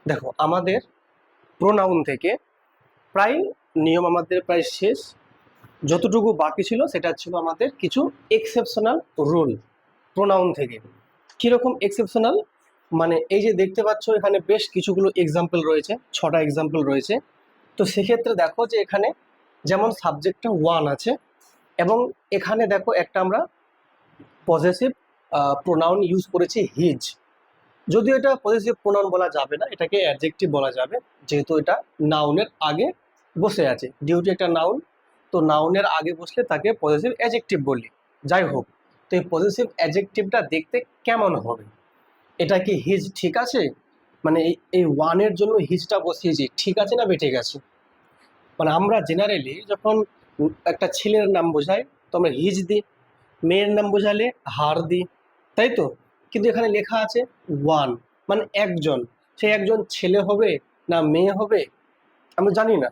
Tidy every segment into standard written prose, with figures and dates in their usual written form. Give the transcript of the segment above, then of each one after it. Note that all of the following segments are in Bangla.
দেখো আমাদের প্রোনাউন থেকে প্রায় নিয়ম আমাদের প্রায় শেষ। যতটুকু বাকি ছিল সেটা ছিল আমাদের কিছু এক্সেপশনাল রুল প্রোনাউন থেকে। কিরকম এক্সেপশনাল, মানে এই যে দেখতে পাচ্ছ এখানে বেশ কিছুগুলো এক্সাম্পল রয়েছে, 6টা এক্সাম্পল রয়েছে। তো সেক্ষেত্রে দেখো যে এখানে যেমন সাবজেক্টটা ওয়ান আছে, এবং এখানে দেখো একটা আমরা পজেসিভ প্রোনাউন ইউজ করেছি হিজ। যদিও এটা পজেসিভ প্রোনাউন বলা যাবে না, এটাকে অ্যাডজেক্টিভ বলা যাবে, যেহেতু এটা নাউনের আগে বসে আছে। ডিউটি একটা নাউন, তো নাউনের আগে বসলে তাকে পজেসিভ অ্যাডজেক্টিভ বলি। যাই হোক, তো এই পজেসিভ অ্যাডজেক্টিভটা দেখতে কেমন হবে? এটা কি হিজ ঠিক আছে? মানে এই ওয়ানের জন্য হিজটা বসিয়েছি, ঠিক আছে না বেঠিক আছে? মানে আমরা জেনারেলি যখন একটা ছেলের নাম বোঝাই তো আমরা হিজ দিই, মেয়ের নাম বোঝালে হার দিই, তাই তো? কিন্তু এখানে লেখা আছে ওয়ান, মানে একজন। সে একজন ছেলে হবে না মেয়ে হবে আমরা জানি না।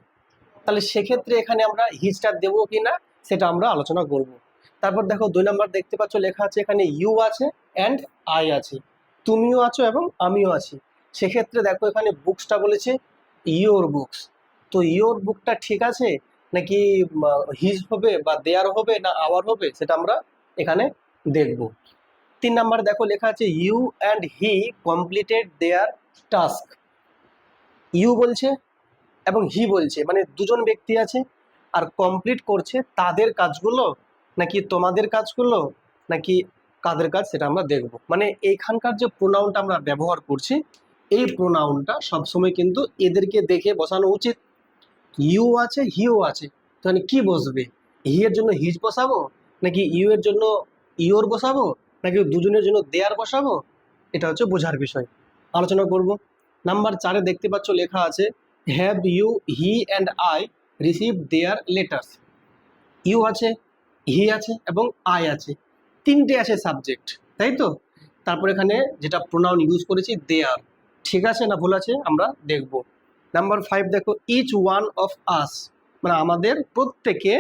তাহলে সেক্ষেত্রে এখানে আমরা হিজটা দেবো কি না সেটা আমরা আলোচনা করব। তারপর দেখো 2 নম্বর দেখতে পাচ্ছ লেখা আছে এখানে ইউ আছে অ্যান্ড আই আছে, তুমিও আছো এবং আমিও আছি। সেক্ষেত্রে দেখো এখানে বুকসটা বলেছে ইয়োর বুকস। তো ইয়োর বুকটা ঠিক আছে নাকি হিজ হবে বা দেয়ার হবে না আওয়ার হবে সেটা আমরা এখানে দেখব। 3 নাম্বার দেখো লেখা আছে you and he completed their task. You বলছে এবং হি বলছে, মানে দুজন ব্যক্তি আছে আর কমপ্লিট করছে তাদের কাজগুলো নাকি তোমাদের কাজগুলো নাকি কাদের কাজ সেটা আমরা দেখব। মানে এইখানকার যে প্রোনাউনটা আমরা ব্যবহার করছি এই প্রোনাউনটা সবসময় কিন্তু এদেরকে দেখে বসানো উচিত। ইউ আছে হিও আছে, তাহলে কি বসবে? হি এর জন্য হিজ বসাবো নাকি ইউ এর জন্য ইওর বসাবো নাকি দুজনের জন্য দেয়ার বসাবো? এটা হচ্ছে বোঝার বিষয়, আলোচনা করব। নাম্বার 4-এ দেখতে পাচ্ছ লেখা আছে have you he and I receive their letters. You আছে, হি আছে এবং আই আছে, তিনটে আছে সাবজেক্ট, তাই তো? তারপর এখানে যেটা প্রোনাউন ইউজ করেছি দেয়ার, ঠিক আছে না ভুল আছে আমরা দেখব। নাম্বার 5 দেখো ইচ ওয়ান অফ আস, মানে আমাদের প্রত্যেকে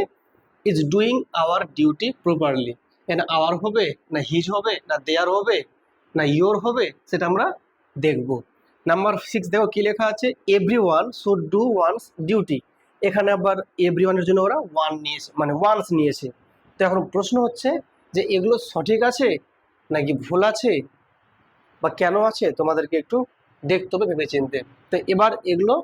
is doing our duty properly. এখানে আওয়ার হবে না হিজ হবে না দেয়ার হবে না ইয়োর হবে সেটা আমরা দেখব। নাম্বার 6 দেখো কি লেখা আছে every one should do one's duty. এখানে আবার এভরি ওয়ানের জন্য ওরা ওয়ান নিয়েছে, মানে ওয়ান্স নিয়েছে। তো এখন প্রশ্ন হচ্ছে যে এগুলো সঠিক আছে নাকি ভুল আছে বা কেন আছে তোমাদেরকে একটু দেখতে হবে ভেবে চিনতে। তো এবার এগুলো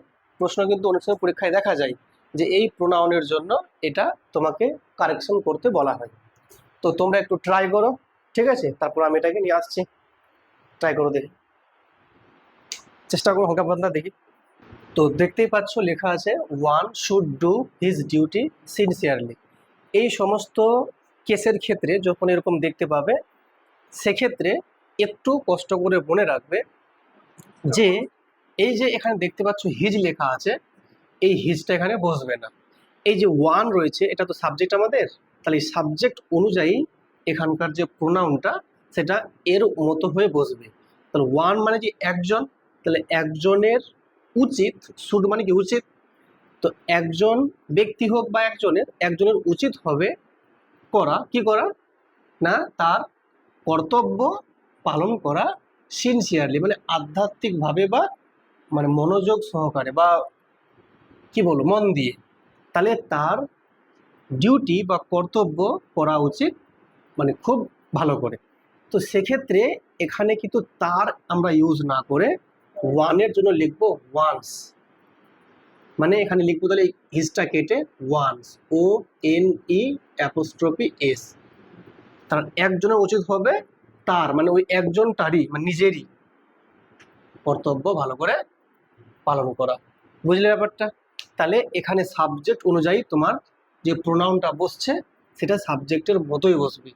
প্রশ্ন কিন্তু অনেক সময় পরীক্ষায় দেখা যায় যে এই প্রোনাউনের জন্য এটা তোমাকে কারেকশন করতে বলা হয়। তো তোমরা একটু ট্রাই করো, ঠিক আছে? তারপর আমি এটাকে নিয়ে আসছি, ট্রাই করো দেখি, চেষ্টা করো হালকা পাতলা দেখি। তো দেখতেই পাচ্ছ লেখা আছে one should do his duty sincerely. এই সমস্ত কেসের ক্ষেত্রে যখন এরকম দেখতে পাবে সেক্ষেত্রে একটু কষ্ট করে মনে রাখবে যে এই যে এখানে দেখতে পাচ্ছ হিজ লেখা আছে, এই হিজটা এখানে বসবে না। এই যে ওয়ান রয়েছে এটা তো সাবজেক্ট আমাদের, তাহলে এই সাবজেক্ট অনুযায়ী এখানকার যে প্রোনাউনটা সেটা এর মতো হয়ে বসবে। তাহলে ওয়ান মানে যে একজন, তাহলে একজনের উচিত, শুড মানে কি উচিত, তো একজন ব্যক্তি হোক বা একজনের উচিত হবে করা, কি করা না তার কর্তব্য পালন করা সিনসিয়ারলি, মানে আধ্যাত্মিকভাবে বা মানে মনোযোগ সহকারে বা কি বলবো মন দিয়ে। তাহলে তার ডিউটি বা কর্তব্য করা উচিত মানে খুব ভালো করে। তো সেক্ষেত্রে এখানে কিন্তু তার আমরা ইউজ না করে ওয়ানের জন্য লিখবো ওয়ান্স, মানে এখানে লিখবো তাহলে হিজটা কেটে one's, O N E apostrophe S. তার একজনের উচিত হবে তার, মানে ওই একজনটারই মানে নিজেরই কর্তব্য ভালো করে পালন করা। বুঝলে ব্যাপারটা? তাহলে এখানে সাবজেক্ট অনুযায়ী তোমার যে প্রোনাউনটা বসছে সেটা সাবজেক্টের মতোই বসবে।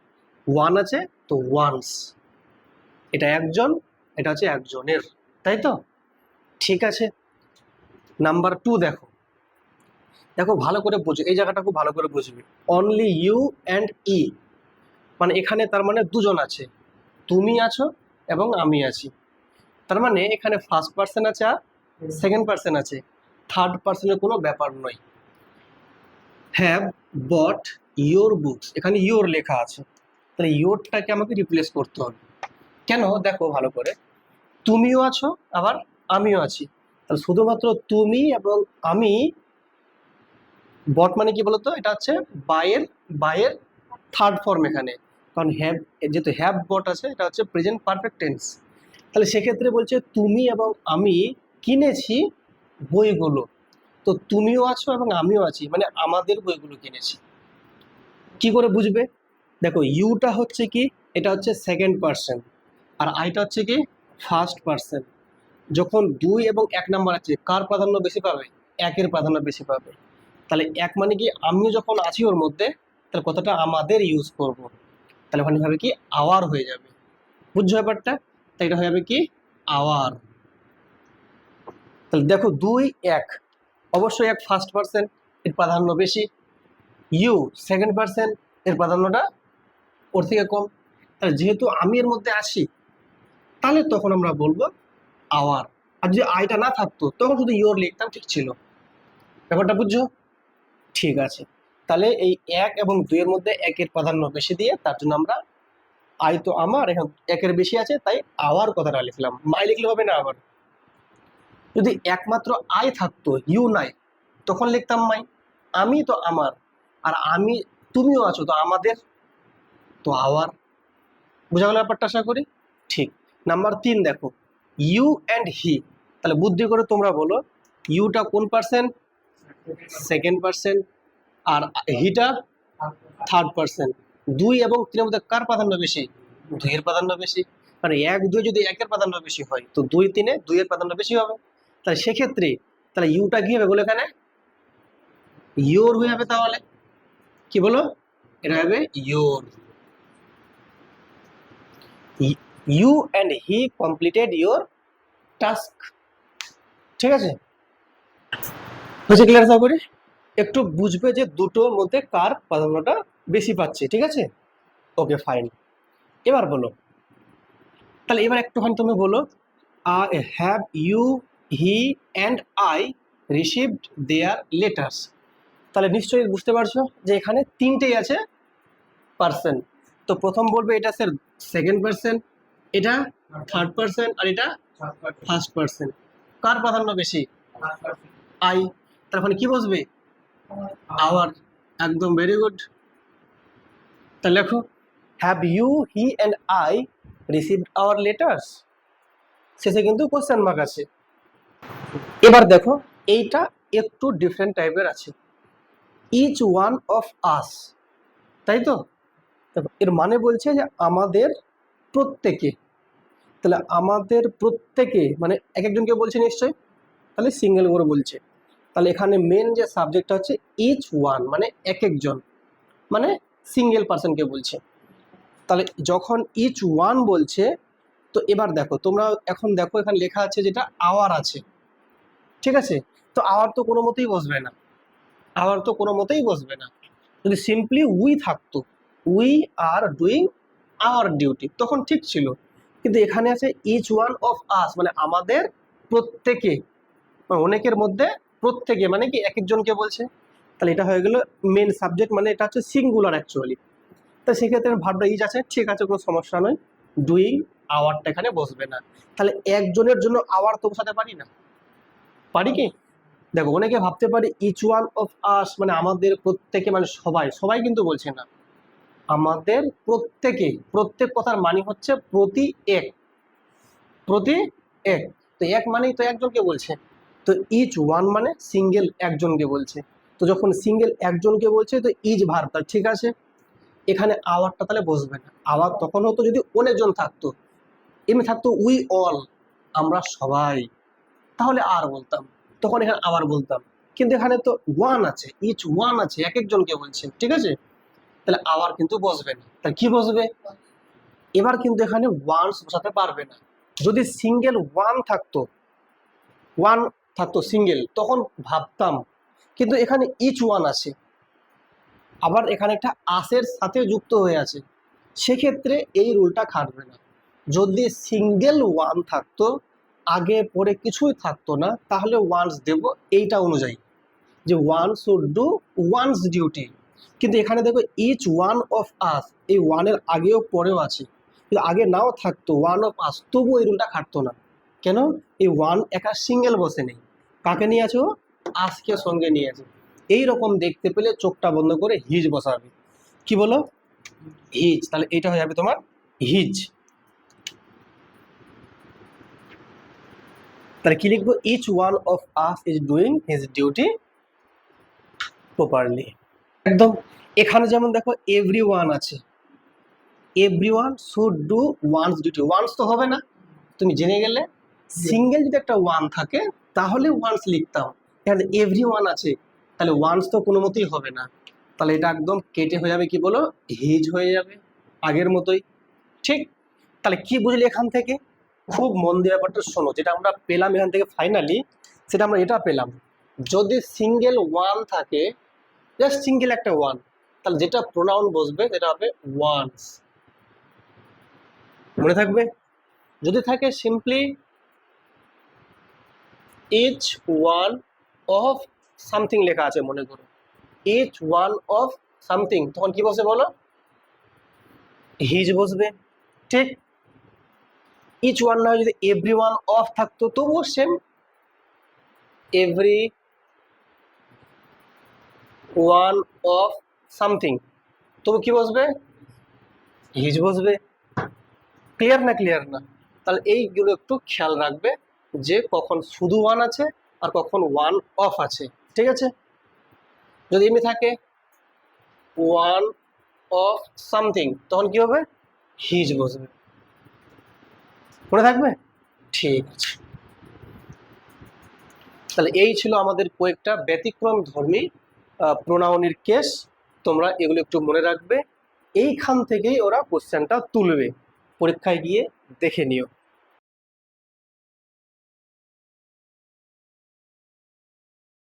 ওয়ান আছে তো ওয়ান্স, এটা একজন, এটা হচ্ছে একজনের, তাই তো? ঠিক আছে। নাম্বার 2 দেখো, দেখো ভালো করে বুঝো, এই জায়গাটা খুব ভালো করে বুঝবে। অনলি ইউ অ্যান্ড ই, মানে এখানে তার মানে দুজন আছে, তুমি আছো এবং আমি আছি। তার মানে এখানে ফার্স্ট পার্সন আছে আর সেকেন্ড পার্সন আছে, থার্ড পার্সনের কোনো ব্যাপার নয়। হ্যাভ বট ইয়োর বুকস, এখানে ইয়োর লেখা আছে, তাহলে ইয়োরটাকে আমাকে রিপ্লেস করতে হবে। কেন দেখো ভালো করে, তুমিও আছো আবার আমিও আছি, তাহলে শুধুমাত্র তুমি এবং আমি, বট মানে কি বলতো, এটা হচ্ছে বায়ের থার্ড ফর্ম এখানে, কারণ হ্যাভ, যেহেতু হ্যাভ বট আছে, এটা হচ্ছে প্রেজেন্ট পারফেক্ট টেন্স। তাহলে সেক্ষেত্রে বলছে তুমি এবং আমি কিনেছি বইগুলো। তো তুমিও আছো এবং আমিও আছি, মানে আমাদের বইগুলো কিনেছি। কি করে বুঝবে? দেখো ইউটা হচ্ছে কি, এটা হচ্ছে সেকেন্ড পার্সন, আর আইটা হচ্ছে কি ফার্স্ট পার্সন। যখন 2 এবং 1 নাম্বার আছে, কার প্রাধান্য বেশি পাবে? একের প্রাধান্য বেশি পাবে। তাহলে এক মানে কি আমিও যখন আছি ওর মধ্যে, তাহলে কথাটা আমাদের ইউজ করব, তাহলে ওখানে হবে কি আওয়ার হয়ে যাবে। বুঝছো ব্যাপারটা? তাই এটা হয়ে যাবে কি আওয়ার। তাহলে দেখো 2 1, অবশ্যই এক ফার্স্ট পার্সন, এর প্রাধান্য বেশি। ইউ সেকেন্ড পার্সন, এর প্রাধান্যটা ওর থেকে কম। তাহলে যেহেতু আমি এর মধ্যে আসি, তাহলে তখন আমরা বলবো আওয়ার। আর যদি আইটা না থাকতো তখন শুধু ইয়োর লিখতাম, ঠিক ছিল। ব্যাপারটা বুঝছো? ঠিক আছে। তাহলে এই 1 এবং 2 এর মধ্যে একের প্রাধান্য বেশি দিয়ে, তার জন্য আমরা আই তো আমার এখানে একের বেশি আছে, তাই আওয়ার কথাটা লিখলাম। মাই লিখলে হবে না। আবার যদি একমাত্র আই থাকতো, ইউ নাই, তখন লিখতাম মাই। আমি তো আমার, আর আমি, তুমিও আছো, তো আমাদের, তো আওয়ার। বোঝা গেল ব্যাপারটা আশা করি? ঠিক। নাম্বার 3 দেখো, ইউ অ্যান্ড হি। তাহলে বুদ্ধি করে তোমরা বলো, ইউটা কোন পার্সেন্ট? Second percent. আর হিটা থার্ড পার্সেন্ট। 2 এবং 3 এর মধ্যে কার প্রাধান্য বেশি? 2 এর প্রাধান্য বেশি। মানে 1 2 যদি 1 এর প্রাধান্য বেশি হয়, তো 2 3 এ 2 এর প্রাধান্য বেশি হবে। তাহলে সেক্ষেত্রে তাহলে ইউটা কি হবে বলে এখানে? ইয়োর হয়ে যাবে। তাহলে কি বলো? এটা হবে your. You and he completed your task. ঠিক আছে? বুঝে ক্লিয়ার আশা করি? একটু বুঝবে যে দুটোর মধ্যে কার প্রাধান্যটা বেশি পাচ্ছে। ঠিক আছে? Okay fine. এবার বলো, তাহলে এবার একটুখানি তুমি বলো, have you, he and I received their letters. তাহলে নিশ্চয়ই বুঝতে পারছো যে এখানে তিনটেই আছে পার্সন। তো প্রথম বলবে এটা স্যার সেকেন্ড পার্সন, এটা থার্ড পার্সন, আর এটা ফার্স্ট পার্সন। কার প্রাধান্য বেশি? আই। তার কি বসবে? আওয়ার। একদম ভেরি গুড। তাহলে লেখো, have you, he and I received our letters. শেষে কিন্তু কোশ্চেন মার্ক আছে। এবার দেখো এইটা একটু ডিফারেন্ট টাইপের আছে, ইচ ওয়ান অফ আস। তাই তো? দেখো এর মানে বলছে যে আমাদের প্রত্যেকে। তাহলে আমাদের প্রত্যেকে মানে এক একজনকে বলছে নিশ্চয়ই, তাহলে সিঙ্গেল করে বলছে। তাহলে এখানে মেন যে সাবজেক্টটা হচ্ছে ইচ ওয়ান, মানে এক একজন, মানে সিঙ্গেল পার্সনকে বলছে। তাহলে যখন ইচ ওয়ান বলছে, তো এবার দেখো তোমরা এখন দেখো এখানে লেখা আছে যেটা আওয়ার আছে। ঠিক আছে? তো আওয়ার তো কোনো মতেই বসবে না, আওয়ার তো কোনো মতেই বসবে না। যদি সিম্পলি উই থাকতো, we are doing our duty, তখন ঠিক ছিল। কিন্তু এখানে আছে ইচ ওয়ান অফ আস, মানে আমাদের প্রত্যেকে, মানে অনেকের মধ্যে প্রত্যেকে, মানে কি এক একজনকে বলছে। তাহলে এটা হয়ে গেল মেন সাবজেক্ট, মানে এটা হচ্ছে সিঙ্গুলার অ্যাকচুয়ালি। তো সেক্ষেত্রে ভাবটা ইজ আছে, ঠিক আছে, কোনো সমস্যা নয়। ডুইং আওয়ারটা এখানে বসবে না। তাহলে একজনের জন্য আওয়ার তো বসাতে পারি না, পারি কি? দেখো অনেকে ভাবতে পারে ইচ ওয়ান অফ আস মানে আমাদের প্রত্যেকে, মানে সবাই, সবাই কিন্তু বলছে না, আমাদের প্রত্যেকে। প্রত্যেক কথার মানে হচ্ছে প্রতি এক, প্রতি এক। তো এক মানেই তো একজনকে বলছে। তো ইচ ওয়ান মানে সিঙ্গেল একজনকে বলছে। তো যখন সিঙ্গেল একজনকে বলছে, তো ইচ ভার্ব, তার ঠিক আছে। এখানে আওয়ারটা তাহলে বসবে না। আওয়ার তখন হতো যদি অনেকজন থাকতো, এমনি থাকতো উই অল, আমরা সবাই, তাহলে আর বলতাম, তখন এখানে আবার বলতাম। কিন্তু এখানে তো ওয়ান আছে, ইচ ওয়ান আছে, এক একজনকে বলছে। ঠিক আছে? তাহলে আবার কিন্তু বসবে না। তাহলে কি বসবে? এবার কিন্তু এখানে ওয়ান্স বসাতে পারবে না। যদি সিঙ্গেল ওয়ান থাকতো, ওয়ান থাকতো সিঙ্গেল, তখন ভাবতাম। কিন্তু এখানে ইচ ওয়ান আছে, আবার এখানে একটা আসের সাথে যুক্ত হয়ে আছে, সেক্ষেত্রে এই রুলটা খাটবে না। যদি সিঙ্গেল ওয়ান থাকতো, আগে পরে কিছুই থাকতো না, তাহলে ওয়ান্স দেব এইটা অনুযায়ী, যে one should do one's duty. কিন্তু এখানে দেখো ইচ ওয়ান অফ আস, এই ওয়ানের আগেও পরেও আছে, কিন্তু আগে নাও থাকতো ওয়ান অফ আস, তবু এই রুলটা খাটতো না। কেন? এই ওয়ান একা সিঙ্গেল বসে নেই, কাকে নিয়ে আছো? আজকে সঙ্গে নিয়ে আছে। এইরকম দেখতে পেলে চোখটা বন্ধ করে হিজ বসাবে। কি বলো? হিজ। তাহলে এটা হয়ে যাবে তোমার হিজ। তাহলে কি লিখবো? Each one of us is doing his duty properly. একদম। এখানে যেমন দেখো এভরি ওয়ান আছে, every one should do one's duty. One's তো হবে না, তুমি জেনে গেলে সিঙ্গেল যদি একটা ওয়ান থাকে তাহলে ওয়ান্স লিখতাম। এখানে এভরি ওয়ান আছে, তাহলে ওয়ান্স তো কোনো মতেই হবে না। তাহলে এটা একদম কেটে হয়ে যাবে, কি বলো? হিজ হয়ে যাবে, আগের মতোই। ঠিক। তাহলে কি বুঝলি এখান থেকে? খুব মন দিয়ে ব্যাপারটা শোনো, যেটা আমরা পেলাম এখান থেকে ফাইনালি, সেটা আমরা এটা পেলাম, যদি সিঙ্গেল ওয়ান থাকে, জাস্ট সিঙ্গেল একটা ওয়ান, তাহলে যেটা প্রোনাউন বসবে সেটা হবে ওয়ান্স। মনে থাকবে? যদি থাকে simply each one of something লেখা আছে মনে করো, ইচ ওয়ান অফ সামথিং, তখন কি বসে বলো? হিজ বসবে। ঠিক। ইচ ওয়ান না, যদি এভরি ওয়ান অফ থাকতো তবুও same, every one of something, তবু কি বসবে? হিজ বসবে। ক্লিয়ার না? ক্লিয়ার না? তাহলে এইগুলো একটু খেয়াল রাখবে, যে কখন শুধু ওয়ান আছে আর কখন ওয়ান অফ আছে। ঠিক আছে? যদি এমনি থাকে ওয়ান অফ সামথিং, তখন কি হবে? হিজ বসবে। মনে থাকবে? ঠিক আছে। তাহলে এই ছিল আমাদের কয়েকটা ব্যতিক্রম ধর্মী প্রোনাউনের কেস। তোমরা এগুলো একটু মনে রাখবে, এইখান থেকেই ওরা কোশ্চেনটা তুলবে, পরীক্ষায় গিয়ে দেখে নিও।